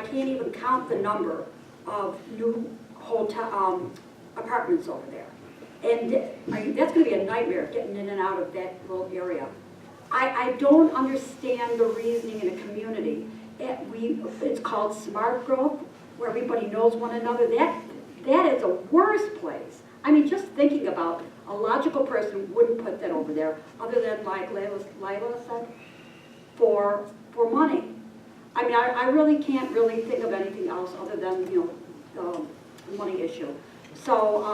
I can't even count the number of new hotel, apartments over there. And that's gonna be a nightmare, getting in and out of that little area. I don't understand the reasoning in a community. It's called smart growth, where everybody knows one another. That is a worse place. I mean, just thinking about a logical person wouldn't put that over there, other than like Lila said, for money. I mean, I really can't really think of anything else other than, you know, the money issue. So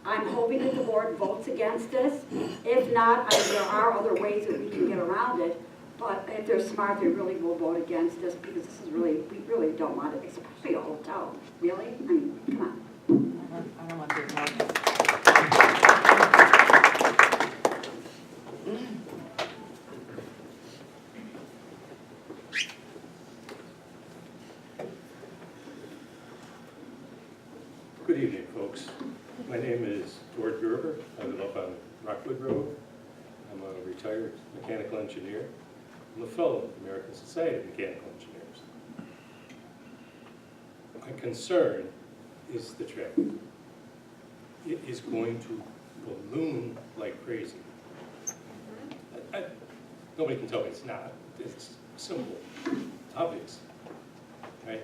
I'm hoping that the board votes against this. If not, there are other ways that we can get around it. But if they're smart, they really will vote against this, because this is really, we really don't want it, especially a hotel. Really? I mean, come on. I don't want to talk. Good evening, folks. My name is George Gerber. I live up on Rockwood Road. I'm a retired mechanical engineer. I'm a fellow of the American Society of Mechanical Engineers. My concern is the traffic. It is going to balloon like crazy. Nobody can tell me it's not. It's simple, obvious, right?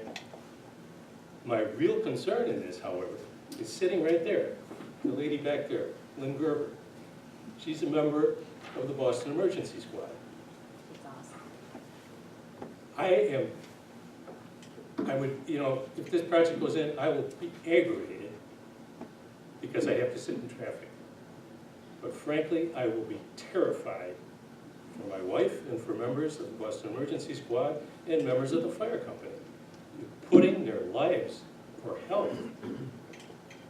My real concern in this, however, is sitting right there, the lady back there, Lynn Gerber. She's a member of the Boston Emergency Squad. I would, you know, if this project goes in, I will be aggravated because I have to sit in traffic. But frankly, I will be terrified for my wife and for members of the Boston Emergency Squad and members of the fire company. You're putting their lives or health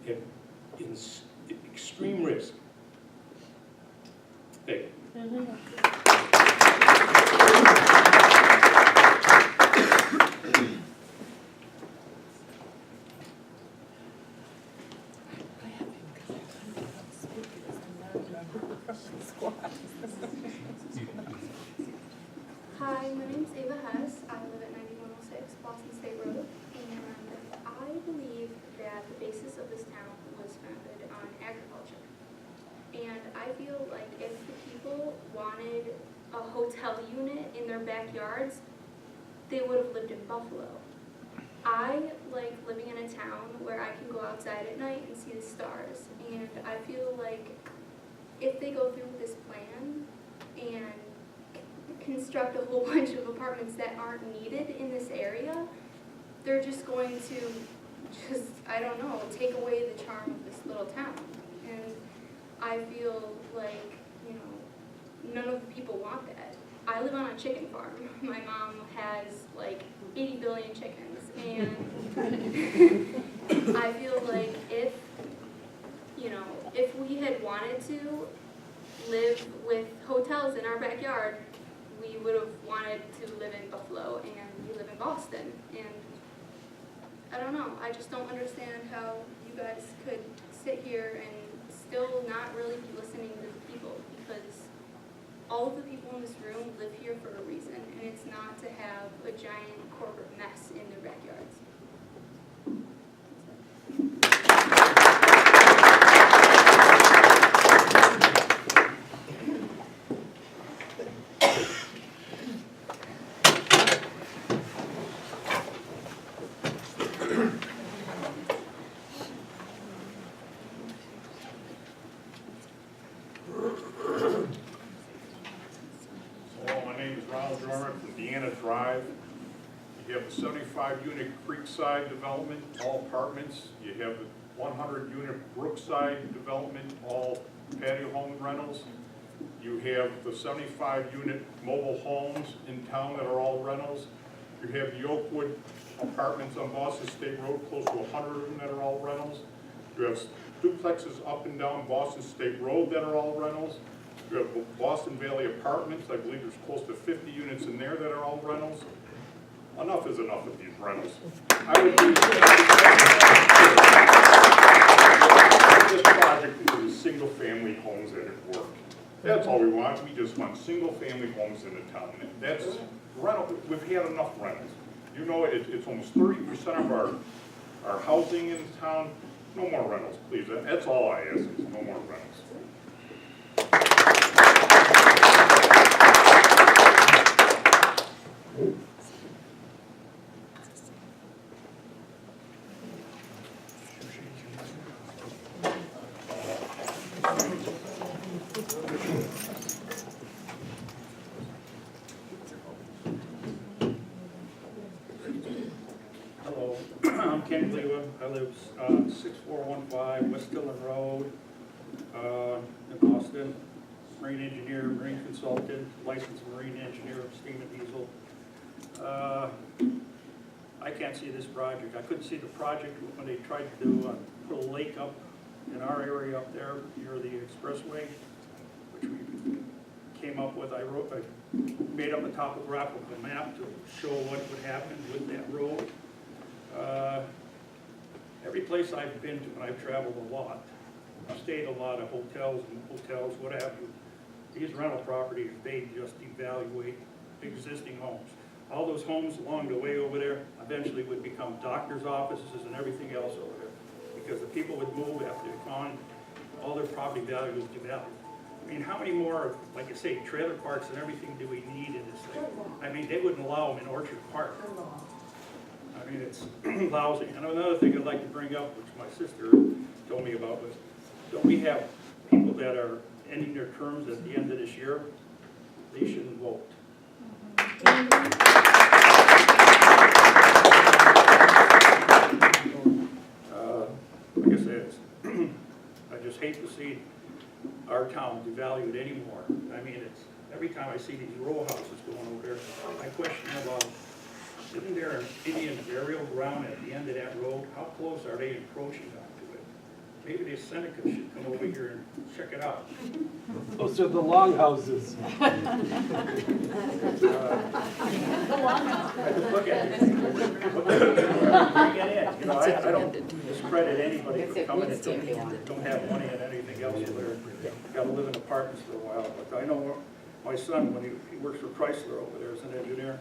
in extreme risk. Thank you. Hi, my name's Ava Hess. I live at 9106 Boston State Road, and I believe that the basis of this town was founded on agriculture. And I feel like if the people wanted a hotel unit in their backyards, they would have lived in Buffalo. I like living in a town where I can go outside at night and see the stars, and I feel like if they go through with this plan and construct a whole bunch of apartments that aren't needed in this area, they're just going to I don't know, take away the charm of this little town. And I feel like, you know, none of the people want that. I live on a chicken farm. My mom has like 80 billion chickens, and I feel like if, you know, if we had wanted to live with hotels in our backyard, we would have wanted to live in Buffalo, and we live in Boston. And I don't know, I just don't understand how you guys could sit here and still not really be listening to the people, because all of the people in this room live here for a reason, and it's not to have a giant corporate mess in their backyards. Drive. You have the 75-unit Creekside development, all apartments. You have the 100-unit Brookside development, all patio home rentals. You have the 75-unit mobile homes in town that are all rentals. You have the Oakwood apartments on Boston State Road, close to 100 of them that are all rentals. You have duplexes up and down Boston State Road that are all rentals. You have Boston Valley Apartments. I believe there's close to 50 units in there that are all rentals. Enough is enough of these rentals. I would be this project is single-family homes that at work. That's all we want. We just want single-family homes in the town. That's rental. We've had enough rentals. You know, it's almost 30% of our housing in town. No more rentals, please. That's all I ask, is no more rentals. Hello, I'm Ken Cleveland. I live 6415 West Dillon Road in Boston. Marine engineer, marine consultant, licensed marine engineer of steam and diesel. I can't see this project. I couldn't see the project when they tried to do, put a lake up in our area up there near the expressway, which we came up with. I made up a topographical map to show what would happen with that road. Every place I've been to, and I've traveled a lot, I've stayed in a lot of hotels, what have you. These rental properties, they just evaluate existing homes. All those homes along the way over there eventually would become doctor's offices and everything else over there. Because the people would move after they're gone, all their property value is devalued. I mean, how many more, like I say, trailer parks and everything do we need in this thing? I mean, they wouldn't allow them in Orchard Park. I mean, it's lousy. And another thing I'd like to bring up, which my sister told me about, was don't we have people that are ending their terms at the end of this year? They shouldn't vote. Like I said, I just hate to see our town devalued anymore. I mean, it's every time I see these row houses going over there, I question about, isn't there an Indian burial ground at the end of that road? How close are they encroaching onto it? Maybe the Seneca should come over here and check it out. Those are the longhouses. I just look at it. Bring it in. You know, I don't discredit anybody for coming and don't have money and anything else. They're got to live in apartments for a while. But I know my son, when he works for Chrysler over there as an engineer,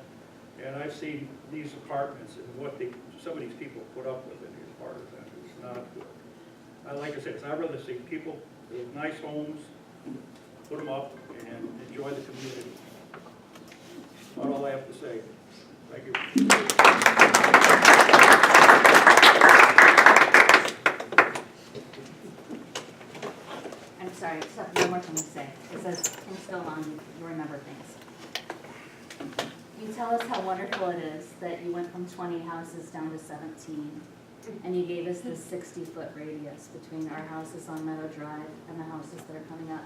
and I've seen these apartments and what some of these people put up with in these apartments. It's not good. Like I said, I'd rather see people with nice homes, put them up, and enjoy the community. That's all I have to say. Thank you. I'm sorry, I just have one more thing to say. It says, things go on, you remember things. You tell us how wonderful it is that you went from 20 houses down to 17, and you gave us this 60-foot radius between our houses on Meadow Drive and the houses that are coming up.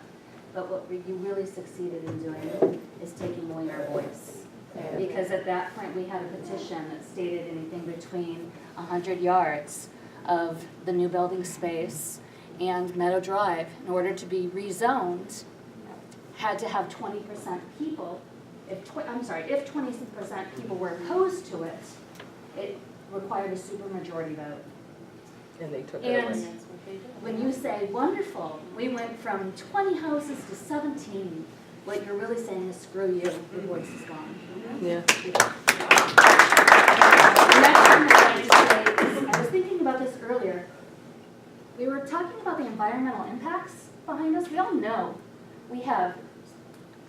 But what you really succeeded in doing is taking away our voice. Because at that point, we had a petition that stated anything between 100 yards of the new building space and Meadow Drive, in order to be rezoned, had to have 20% people. If 20% people were opposed to it, it required a supermajority vote. And they took it And away. when you say, wonderful, we went from 20 houses to 17, what you're really saying is, screw you, your voice is gone. Yeah. The next thing I'd like to say is, I was thinking about this earlier. We were talking about the environmental impacts behind us. We all know we have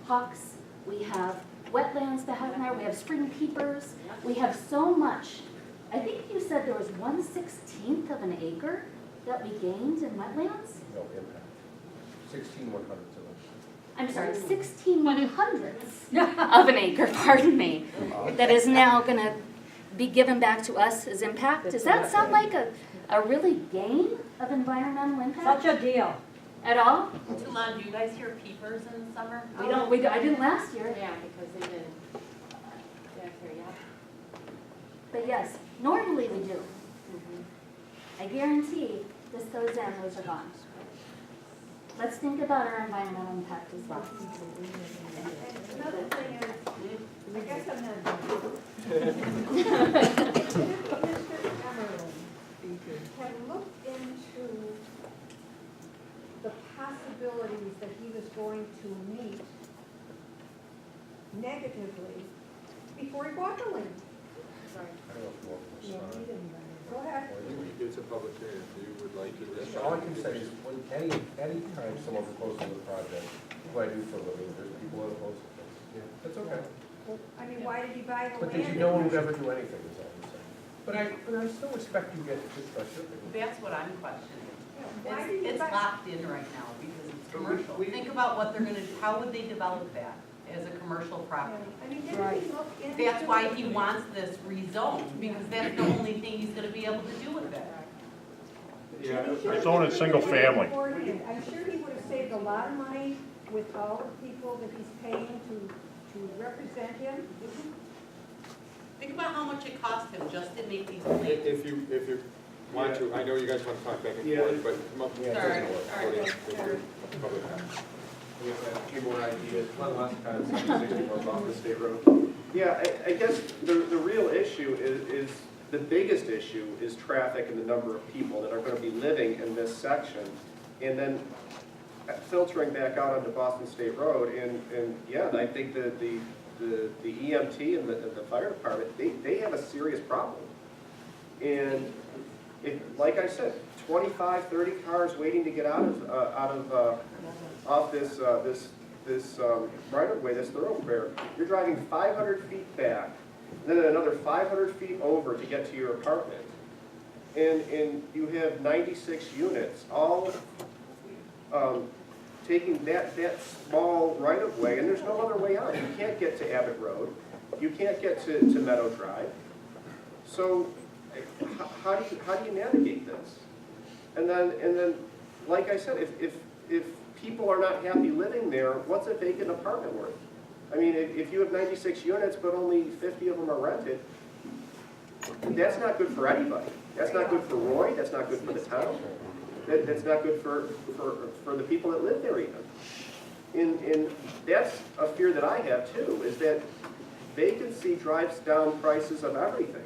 hawks, we have wetlands that happen there, we have spring peepers, we have so much. I think you said there was 1/16 of an acre that we gained in wetlands? No impact. 16 100ths of it. I'm sorry, 16 100ths of an acre, pardon me, that is now gonna be given back to us as impact? Does that sound like a really gain of environmental impact? Such a deal. At all? Toulon, do you guys hear peepers in the summer? I didn't last year. Yeah, because they did. Yeah, here, yeah. But yes, normally we do. I guarantee this goes in, those are gone. Let's think about our environmental impact as well. Another thing is, I guess I'm not. Mr. Emerald had looked into the possibilities that he was going to meet negatively before he bought the land. Sorry. it's a public hearing, if you would like to. All I can say is, when any time someone proposes a project, what I do for a living, there's people that oppose it. That's okay. I mean, why did you buy the But land? did you know one would ever do anything, is all I'm saying. But I still expect you get discussion. That's what I'm questioning. Why did you It's buy? locked in right now because it's But commercial. we- Think about what they're gonna, how would they develop that as a commercial property? I mean, didn't we look into? That's why he wants this rezoned, because that's the only thing he's gonna be able to do with it. I zone it single family. I'm sure he would have saved a lot of money with all the people that he's paying to represent him. Think about how much it cost him just to make these plans. If you want to, I know you guys want to talk back and Yeah. forth, but come up. Sorry, sorry. Public comment. We have a few more ideas. One last time, 760 North Office State Road. Yeah, I guess the real issue is, the biggest issue is traffic and the number of people that are gonna be living in this section. And then filtering back out onto Boston State Road, and yeah, I think that the EMT and the fire department, they have a serious problem. And like I said, 25, 30 cars waiting to get off this right of way, this thoroughfare. You're driving 500 feet back, then another 500 feet over to get to your apartment. And you have 96 units, all taking that small right of way, and there's no other way out. You can't get to Abbott Road. You can't get to Meadow Drive. So how do you navigate this? And then, like I said, if people are not happy living there, what's a vacant apartment worth? I mean, if you have 96 units, but only 50 of them are rented, that's not good for anybody. That's not good for Roy, that's not good for the town. That's not good for the people that live there even. And that's a fear that I have too, is that vacancy drives down prices of everything.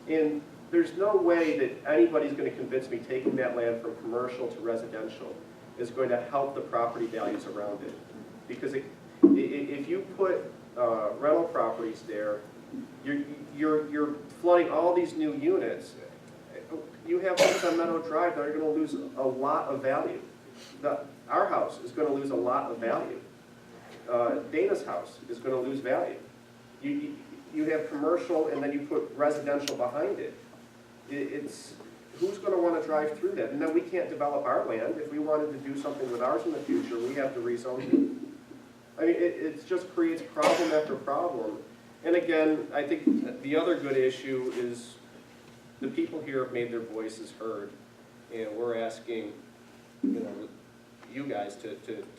And there's no way that anybody's going to convince me taking that land from commercial to residential is going to help the property values around it. Because if you put rental properties there, you're flooding all these new units. You have homes on Meadow Drive that are going to lose a lot of value. Our house is going to lose a lot of value. Dana's house is going to lose value. You have commercial and then you put residential behind it. It's who's going to want to drive through that? And then we can't develop our land. If we wanted to do something with ours in the future, we have to rezone it. I mean, it just creates problem after problem. And again, I think the other good issue is the people here have made their voices heard, and we're asking, you guys to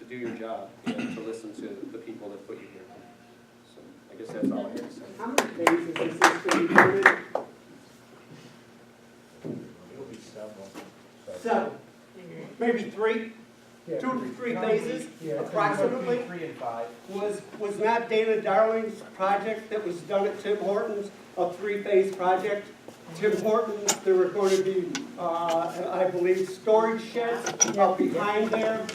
do your job and to listen to the people that put you here. So I guess that's all I have to say. How many phases is this going to be put in? It'll be several. 7, maybe 3, Yeah, 2 to 3 phases, Yeah, approximately. 3 and 5. Was not Dana Darling's project that was done at Tim Hortons a 3-phase project? Tim Hortons, there were going to be, I believe, storage sheds up behind there.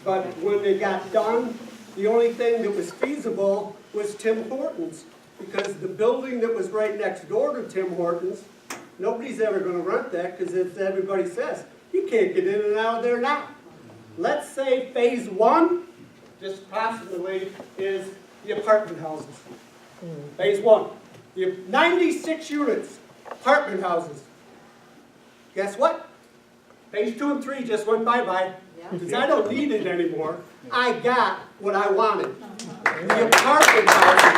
But when they got done, the only thing that was feasible was Tim Hortons. Because the building that was right next door to Tim Hortons, nobody's ever going to rent that because as everybody says, you can't get in and out of there now. Let's say phase 1, just approximately, is the apartment houses. Phase 1, you have 96 units, apartment houses. Guess what? Phase 2 and 3 just went bye-bye, because I don't need it anymore. I got what I wanted, the apartment houses.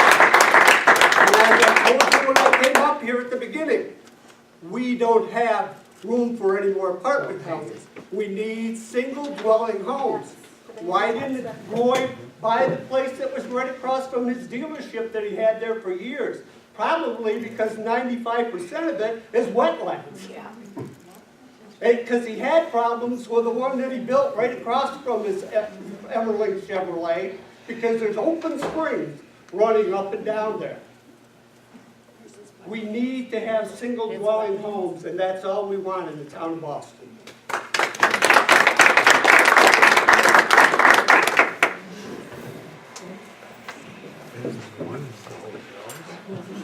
And I told you when I came up here at the beginning, we don't have room for any more apartment houses. We need single dwelling homes. Why didn't Roy buy the place that was right across from his dealership that he had there for years? Probably because 95% of it is wetlands. Because he had problems with the one that he built right across from his Everling Chevrolet, because there's open springs running up and down there. We need to have single dwelling homes, and that's all we want in the town of Boston.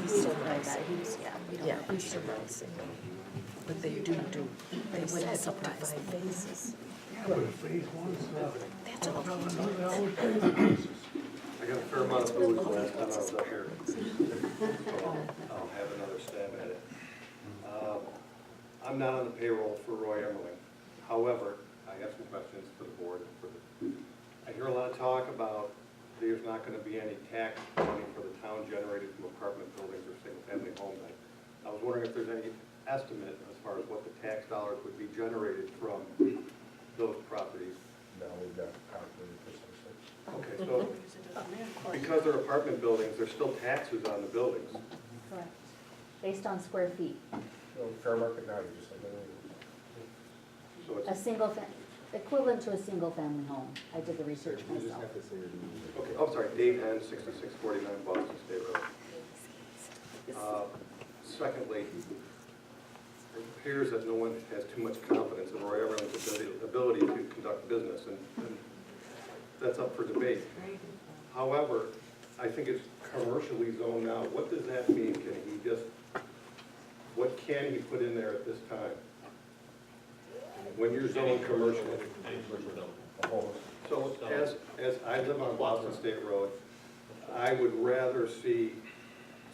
He's still nice. Yeah, he's still nice. But they do, they said up to 5 phases. That's all. I got a fair amount of booze last time I was up here. So I'll have another stab at it. I'm not on the payroll for Roy Emmerling. However, I have some questions for the board. I hear a lot of talk about there's not going to be any tax money for the town generated from apartment buildings or single-family homes. I was wondering if there's any estimate as far as what the tax dollars would be generated from those properties. No, we've got calculated percentage. Okay, so because they're apartment buildings, there's still taxes on the buildings. Correct. Based on square feet. No, fair market value, just like anything. So A it's, single, equivalent to a single-family home. I did the research You just myself. have to say your name. okay, oh, sorry, Dave Henn, 6649 Boston State Road. Secondly, it appears that no one has too much confidence in Roy Everland's ability to conduct business, and that's up for debate. However, I think it's commercially zoned now. What does that mean? Can he just, what can he put in there at this time? When you're zoned commercial. So as I live on Boston State Road, I would rather see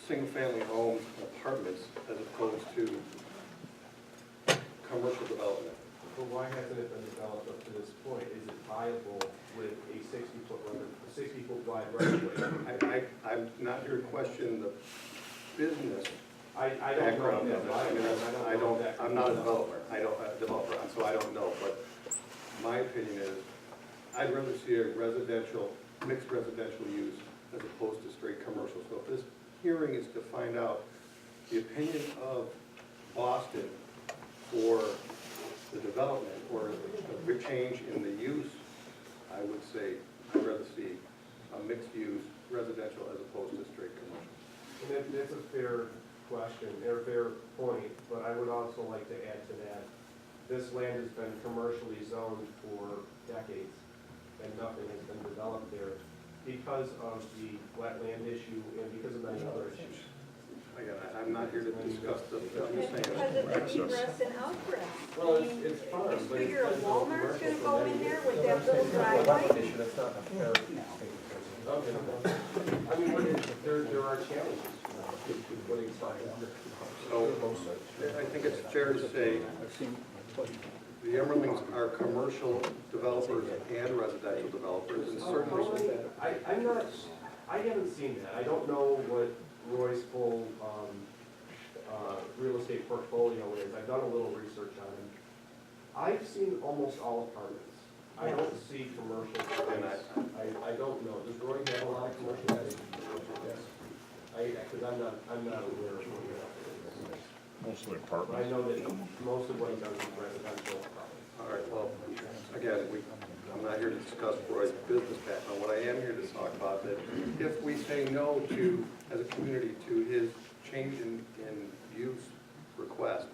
single-family homes and apartments as opposed to commercial development. But why hasn't it been developed up to this point? Is it viable with a 60-foot wide right of way? I'm not here to question the business I don't know background that. of it. I mean, I'm not a developer. So I don't know. But my opinion is, I'd rather see a residential, mixed residential use as opposed to straight commercial. So if this hearing is to find out the opinion of Boston for the development or a big change in the use, I would say I'd rather see a mixed use residential as opposed to straight commercial. And that's a fair question, or a fair point, but I would also like to add to that, this land has been commercially zoned for decades, and nothing has been developed there because of the wetland issue and because of many other issues. Again, I'm not here to discuss the, I'm just Because saying. of the egress and outgress. Well, I mean, it's fine, you but figure a it's been Walmart's commercial gonna for go many in there years. with that little driveway? Issue, that's not a fair thing. I mean, there are challenges to putting signs. So, I think it's fair to say the Emmerlings are commercial developers and residential developers, and certainly. I haven't seen that. I don't know what Roy's full, real estate portfolio is. I've done a little research on him. I've seen almost all apartments. I don't see commercial. I don't know. Does Roy have a lot of commercial? Yes. Because I'm not aware of what he has. Mostly But I apartments. know that most of what he does is residential. All right, well, again, I'm not here to discuss Roy's business background. What I am here to talk about is that if we say no to, as a community, to his change in use request,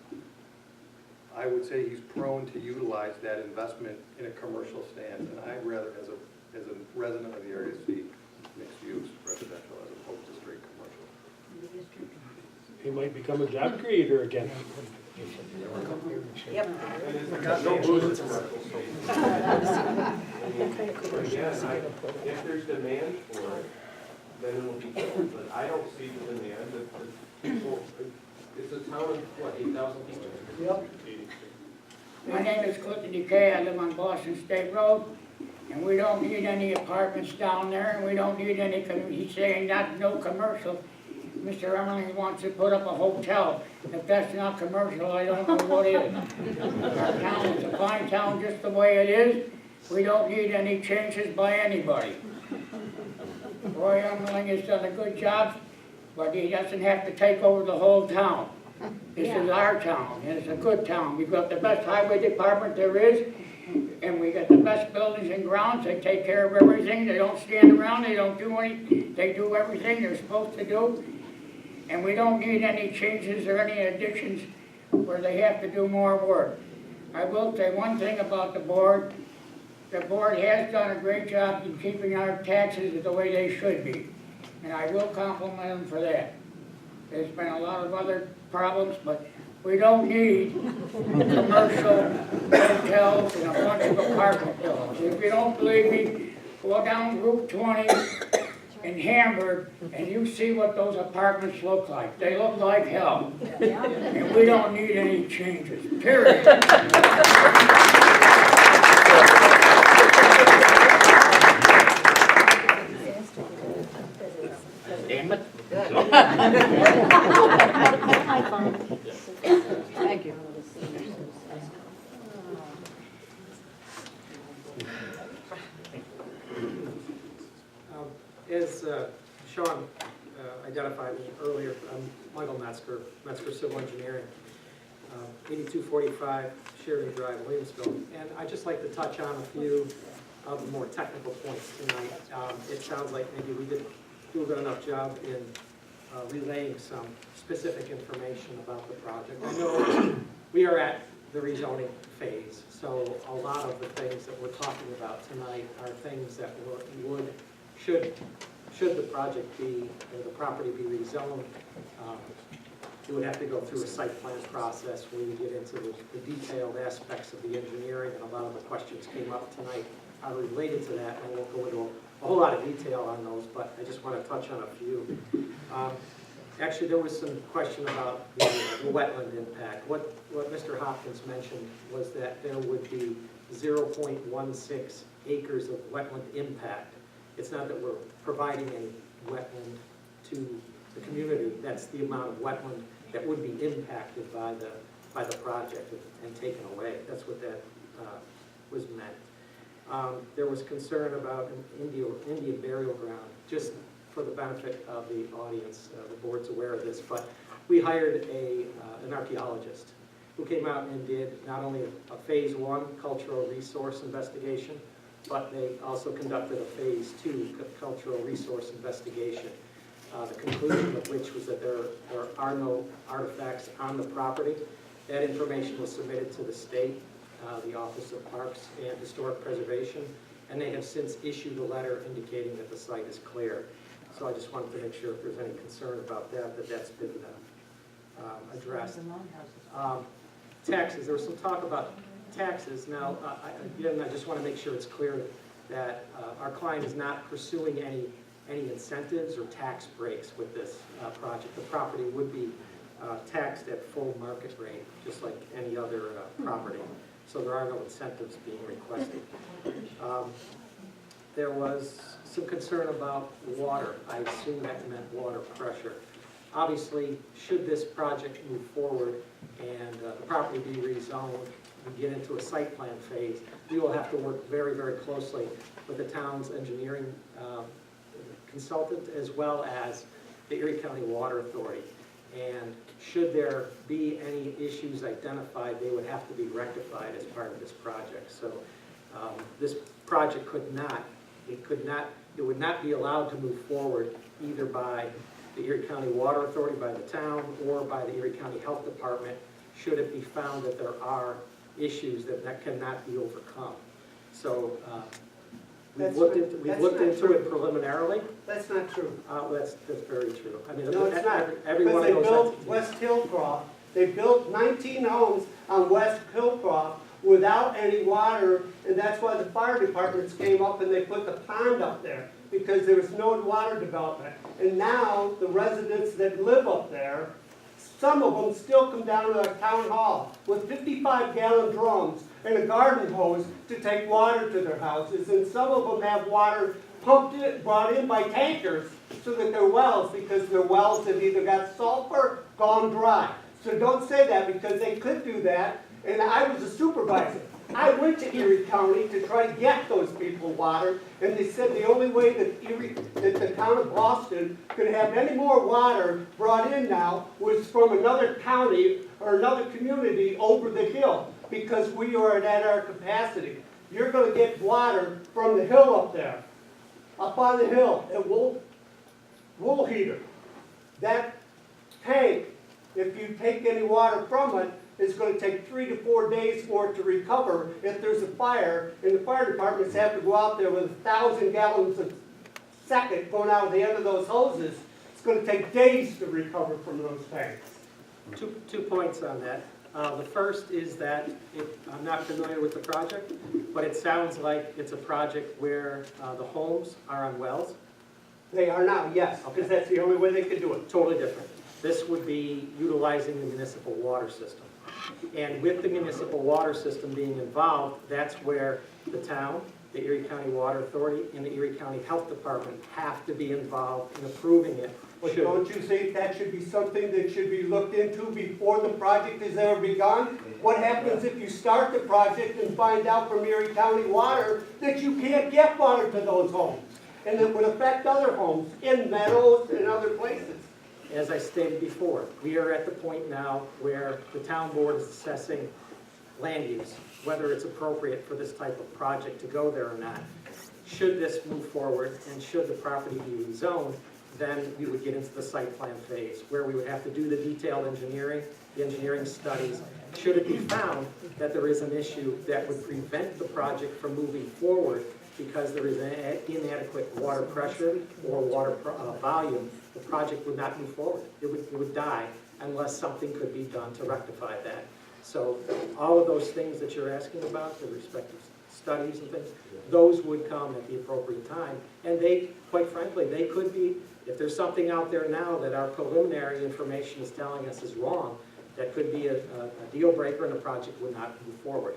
I would say he's prone to utilize that investment in a commercial stance, and I'd rather, as a resident of the area, see mixed use residential as opposed to straight commercial. He might become a job creator again. Yep. No booze in commercial space. Again, if there's demand for it, then it will be filled, but I don't see the demand. It's a town of, what, 8,000 people? Yep. My name is Clinton Decay, I live on Boston State Road, and we don't need any apartments down there, and we don't need any, he's saying not, no commercial. Mr. Emmerling wants to put up a hotel. If that's not commercial, I don't know what is. Our town is a fine town just the way it is. We don't need any changes by anybody. Roy Emmerling has done a good job, but he doesn't have to take over the whole town. This is our town, and it's a good town. We've got the best highway department there is, and we got the best buildings and grounds. They take care of everything. They don't stand around, they don't do anything. They do everything they're supposed to do. And we don't need any changes or any additions where they have to do more work. I will say one thing about the board. The board has done a great job in keeping our taxes the way they should be. And I will compliment them for that. There's been a lot of other problems, but We don't need commercial hotels and a bunch of apartment buildings. If you don't believe me, go down Route 20 in Hamburg and you see what those apartments look like. They look like hell. And we don't need any changes, period. Damn it. Thank you. As Sean identified earlier, I'm Michael Metzger, Metzger Civil Engineering, 8245 Sheridan Drive, Williamsville. And I'd just like to touch on a few of the more technical points tonight. It sounds like maybe we didn't do a good enough job in relaying some specific information about the project. I know we are at the rezoning phase, so a lot of the things that we're talking about tonight are things that should the project be, or the property be rezoned, you would have to go through a site plan process where you get into the detailed aspects of the engineering, and a lot of the questions came up tonight are related to that. I won't go into a whole lot of detail on those, but I just want to touch on a few. Actually, there was some question about the wetland impact. What Mr. Hopkins mentioned was that there would be 0.16 acres of wetland impact. It's not that we're providing any wetland to the community. That's the amount of wetland that would be impacted by the project and taken away. That's what that was meant. There was concern about an Indian burial ground. Just for the benefit of the audience, the board's aware of this, but we hired an archaeologist who came out and did not only a phase 1 cultural resource investigation, but they also conducted a phase 2 cultural resource investigation. The conclusion of which was that there are no artifacts on the property. That information was submitted to the state, the Office of Parks and Historic Preservation, and they have since issued a letter indicating that the site is clear. So I just wanted to make sure if there's any concern about that, that's been addressed. Taxes, there was some talk about taxes. Now, again, I just want to make sure it's clear that our client is not pursuing any incentives or tax breaks with this project. The property would be taxed at full market rate, just like any other property. So there are no incentives being requested. There was some concern about water. I assume that meant water pressure. Obviously, should this project move forward and the property be rezoned, we get into a site plan phase, we will have to work very, very closely with the town's engineering consultant as well as the Erie County Water Authority. And should there be any issues identified, they would have to be rectified as part of this project. So this project it would not be allowed to move forward either by the Erie County Water Authority, by the town, or by the Erie County Health Department, should it be found that there are issues that cannot be overcome. So we've looked into it preliminarily. That's not true. That's very true. I mean, No, it's not. every one of Because those they built entities. West Hillcroft, they built 19 homes on West Hillcroft without any water, and that's why the fire departments came up and they put the pond up there, because there was no water development. And now, the residents that live up there, some of them still come down to our town hall with 55-gallon drums and a garden hose to take water to their houses, and some of them have water brought in by tankers so that their wells, because their wells have either got sulfur, gone dry. So don't say that, because they could do that, and I was a supervisor. I went to Erie County to try to get those people water, and they said the only way that the town of Boston could have any more water brought in now was from another county or another community over the hill, because we are at our capacity. You're going to get water from the hill up there, up on the hill at Wool Heater. That tank, if you take any water from it, it's going to take 3 to 4 days for it to recover if there's a fire, and the fire departments have to go out there with 1,000 gallons a second going out of the end of those hoses. It's going to take days to recover from those tanks. Two points on that. The first is that I'm not familiar with the project, but it sounds like it's a project where the homes are on wells. They are now, yes, because that's the only way they could do it. Totally different. This would be utilizing the municipal water system. And with the municipal water system being involved, that's where the town, the Erie County Water Authority, and the Erie County Health Department have to be involved in approving it. But don't you think that should be something that should be looked into before the project is ever begun? What happens if you start the project and find out from Erie County Water that you can't get water to those homes? And it would affect other homes in Meadows and other places. As I stated before, we are at the point now where the town board is assessing land use, whether it's appropriate for this type of project to go there or not. Should this move forward and should the property be rezoned, then we would get into the site plan phase, where we would have to do the detailed engineering, the engineering studies. Should it be found that there is an issue that would prevent the project from moving forward because there is inadequate water pressure or water volume, the project would not move forward. It would die unless something could be done to rectify that. So all of those things that you're asking about, the respective studies and things, those would come at the appropriate time. And they, quite frankly, they could be, if there's something out there now that our preliminary information is telling us is wrong, that could be a deal breaker and the project would not move forward.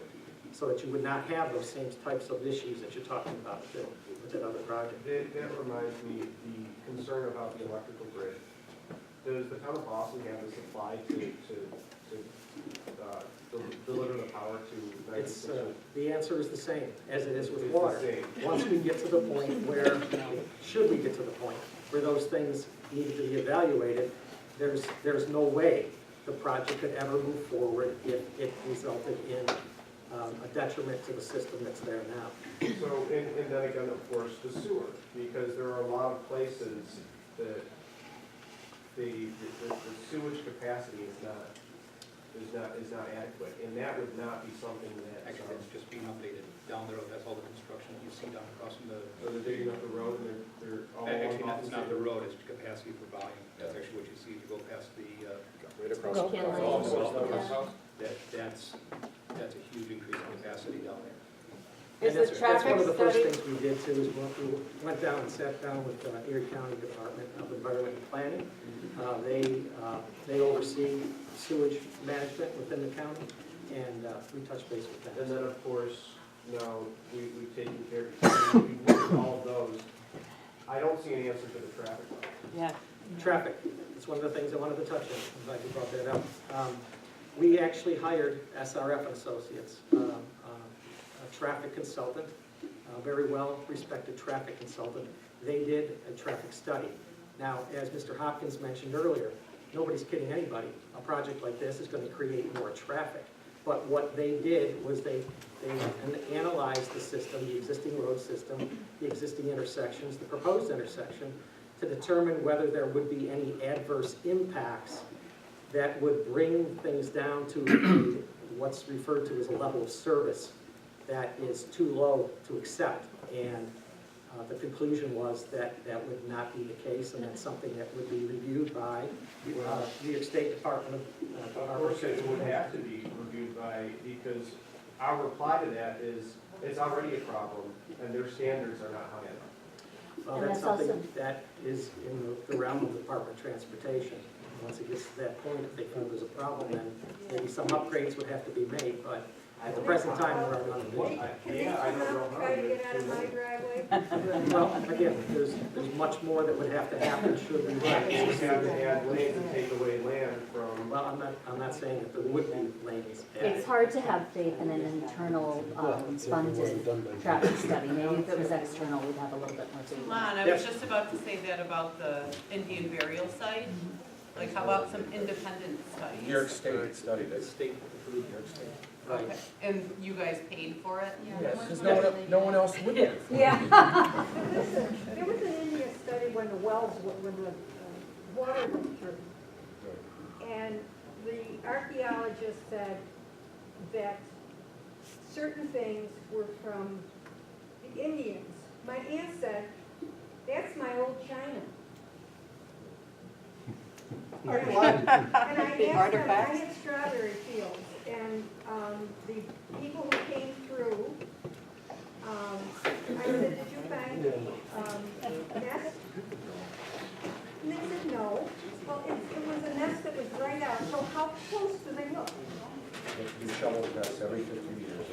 So that you would not have those same types of issues that you're talking about with that other project. That reminds me, the concern about the electrical grid. Does the town of Boston have the supply to deliver the power to 96? The answer is the same as it is with It's water. the same. Once we get to the point where, should we get to the point where those things need to be evaluated, there's no way the project could ever move forward if it resulted in a detriment to the system that's there now. So, and then again, of course, the sewer, because there are a lot of places that the sewage capacity is not adequate, and that would not be something that. Actually, it's just being updated down the road, that's all the construction that you see down across from the. So they're digging up the road, and they're all. Actually, it's not the road, it's capacity for volume, that's actually what you see if you go past the. Right across. That's a huge increase in capacity down there. And Is the that's one of the first traffic things we did too, is we went down and sat down with Erie County Department of Environment and Planning. They oversee sewage management within the county, and we touched base with them. And then, of course, now, we've taken care of, we've looked at all of those. I don't see an answer to the traffic light. Yeah. Traffic, it's one of the things I wanted to touch on, I'm glad you brought that up. We actually hired SRF Associates, a traffic consultant, a very well-respected traffic consultant. They did a traffic study. Now, as Mr. Hopkins mentioned earlier, nobody's kidding anybody. A project like this is going to create more traffic. But what they did was they analyzed the system, the existing road system, the existing intersections, the proposed intersection, to determine whether there would be any adverse impacts that would bring things down to what's referred to as a level of service that is too low to accept. And the conclusion was that that would not be the case, and that's something that would be reviewed by New York State Department Of course, it would have to be reviewed by, because our reply to that is, it's already a problem, and their standards are not high enough. Well, And that's that's something also- that is in the realm of the Department of Transportation. Once it gets to that point, if they feel there's a problem, then maybe some upgrades would have to be made, but at the present time, there are none. Yeah, I don't know how. Try to get out of my driveway. Well, again, there's much more that would have to happen should we. Right, and we have to add lanes and take away land from. Well, I'm not saying that there would be lanes added. It's hard to have faith in an internal funded traffic study. Maybe if it was external, we'd have a little bit more faith. Lon, I was just about to say that about the Indian burial site. Like, how about some independent studies? New York State studied it. State, New York State. Right. Okay. And you guys paid for it? Yes, because no one else would. Yeah. There was an India study when the wells, when the water went through. And the archaeologist said that certain things were from the Indians. My aunt said, that's my old China. Archaeological. And I asked them, I Artifacts? had strawberry fields, and, the people who came through, I said, did you find, nest? And they said, no. Well, it was a nest that was right out, so how close do they look? You shovel nests every 50 years,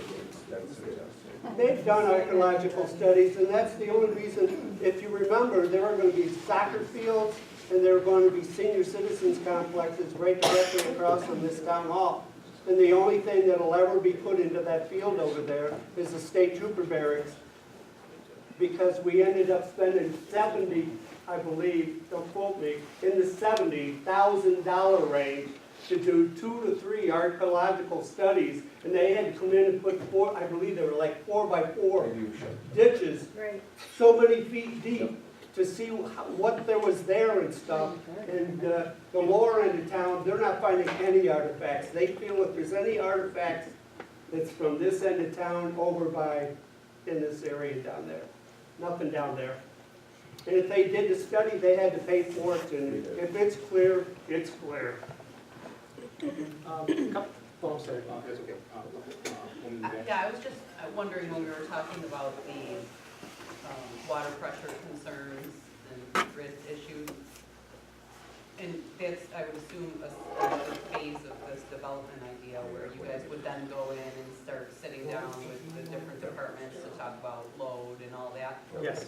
that's suggested. They've done archaeological studies, and that's the only reason, if you remember, there are going to be soccer fields, and there are going to be senior citizens complexes right directly across from this town hall. And the only thing that'll ever be put into that field over there is the state trooper barracks. Because we ended up spending 70, I believe, don't quote me, in the $70,000 range to do 2 to 3 archaeological studies. And they had to come in and put 4, I believe they were like 4x4 ditches, Right. so many feet deep, to see what there was there and stuff. And the lower end of town, they're not finding any artifacts. They feel if there's any artifacts, it's from this end of town over by, in this area down there. Nothing down there. And if they did the study, they had to pay for it, and if it's clear, it's clear. Oh, I'm sorry. That's okay. Woman in the back. Yeah, I was just wondering when we were talking about the water pressure concerns and grid issues. And that's, I would assume, another phase of this development idea where you guys would then go in and start sitting down with the different departments to talk about load and all that. Yes.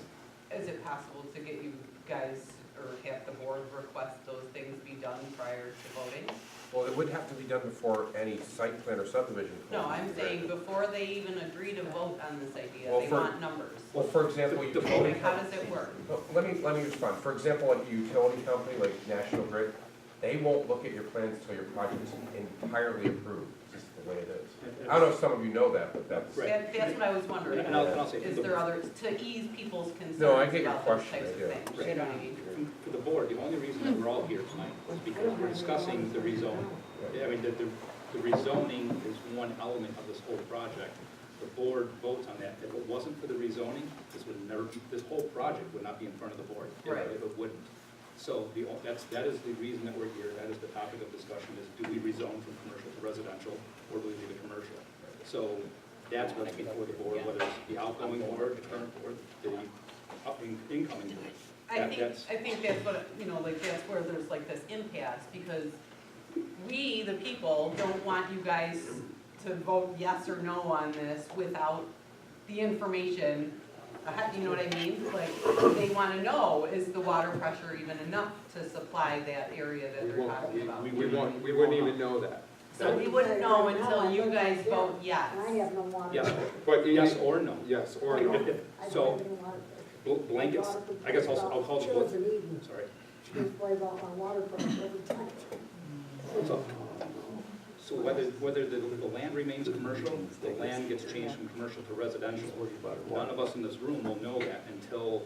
Is it possible to get you guys, or have the board request those things be done prior to voting? Well, it would have to be done before any site plan or subdivision. No, I'm saying before they even agree to vote on this idea, Well, they for- want numbers. Well, for example, utility. Like, how does it work? Well, let me respond. For example, like a utility company, like National Grid, they won't look at your plans until your project is entirely approved. It's just the way it is. I don't know if some of you know that, but that's. That's what I was wondering. And I'll say, Is there others, to ease people's concerns No, I get your about those question, types of yeah. things? You know what I mean? For the board, the only reason that we're all here tonight is because we're discussing the rezoning. I mean, the rezoning is one element of this whole project. The board votes on that. If it wasn't for the rezoning, this whole project would not be in front of the board. Right. If it wouldn't. So that is the reason that we're here. That is the topic of discussion is do we rezone from commercial to residential or do we leave it commercial? So that's what's before the board, whether it's the outgoing board, the current board, the incoming board. I think that's what, you know, like, that's where there's like this impasse, because we, the people, don't want you guys to vote yes or no on this without the information. You know what I mean? Like, they want to know, is the water pressure even enough to supply that area that they're talking about? We wouldn't even know that. So we wouldn't know until you guys vote yes. I have no water. Yes, But yes or no. Yes, or no. So blankets, I guess I'll call the board. Sorry. Just worry about my water pressure every time. So whether the land remains commercial, the land gets changed from commercial to residential, none of us in this room will know that until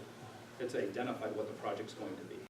it's identified what the project's going to be.